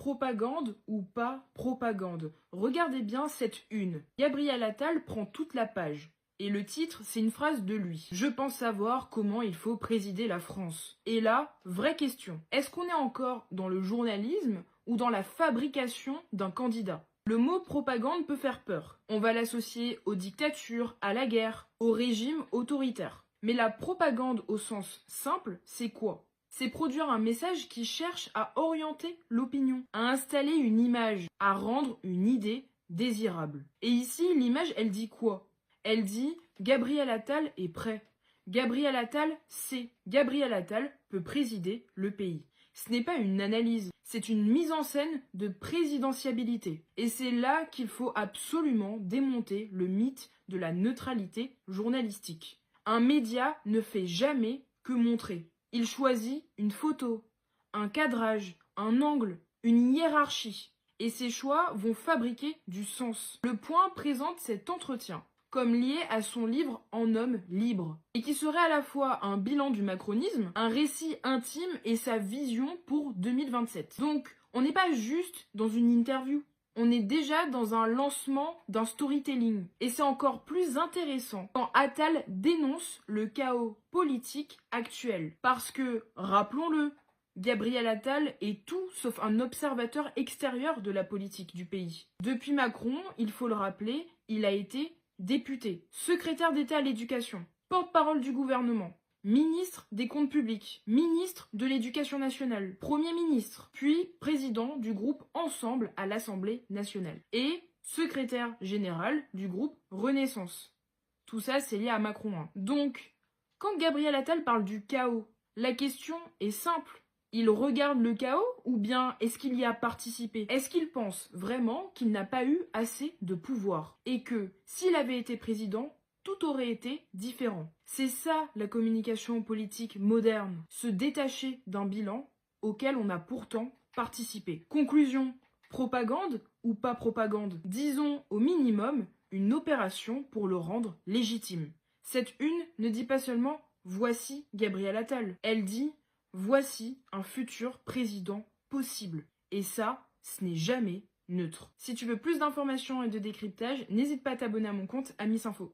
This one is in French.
Propagande ou pas propagande? Regardez bien cette une. Gabriel Attal prend toute la page. Et le titre, c'est une phrase de lui. Je pense savoir comment il faut présider la France. Et là, vraie question. Est-ce qu'on est encore dans le journalisme ou dans la fabrication d'un candidat? Le mot propagande peut faire peur. On va l'associer aux dictatures, à la guerre, au régime autoritaire. Mais la propagande au sens simple, c'est quoi? C'est produire un message qui cherche à orienter l'opinion, à installer une image, à rendre une idée désirable. Et ici, l'image, elle dit quoi? Elle dit « Gabriel Attal est prêt ». Gabriel Attal sait. Gabriel Attal peut présider le pays. Ce n'est pas une analyse, c'est une mise en scène de présidentiabilité. Et c'est là qu'il faut absolument démonter le mythe de la neutralité journalistique. Un média ne fait jamais que montrer. Il choisit une photo, un cadrage, un angle, une hiérarchie. Et ces choix vont fabriquer du sens. Le Point présente cet entretien comme lié à son livre En homme libre, et qui serait à la fois un bilan du macronisme, un récit intime et sa vision pour 2027. Donc, on n'est pas juste dans une interview, on est déjà dans un lancement d'un storytelling. Et c'est encore plus intéressant quand Attal dénonce le chaos politique actuel. Parce que, rappelons-le, Gabriel Attal est tout sauf un observateur extérieur de la politique du pays. Depuis Macron, il faut le rappeler, il a été député, secrétaire d'État à l'éducation, porte-parole du gouvernement, ministre des comptes publics, ministre de l'éducation nationale, premier ministre, puis président du groupe Ensemble à l'Assemblée nationale et secrétaire général du groupe Renaissance. Tout ça, c'est lié à Macron. Donc, quand Gabriel Attal parle du chaos, la question est simple. Il regarde le chaos ou bien est-ce qu'il y a participé? Est-ce qu'il pense vraiment qu'il n'a pas eu assez de pouvoir? Et que s'il avait été président, tout aurait été différent. C'est ça la communication politique moderne, se détacher d'un bilan auquel on a pourtant participé. Conclusion, propagande ou pas propagande? Disons au minimum une opération pour le rendre légitime. Cette une ne dit pas seulement « voici Gabriel Attal », elle dit « voici un futur président possible ». Et ça, ce n'est jamais neutre. Si tu veux plus d'informations et de décryptage, n'hésite pas à t'abonner à mon compte Amisinfo.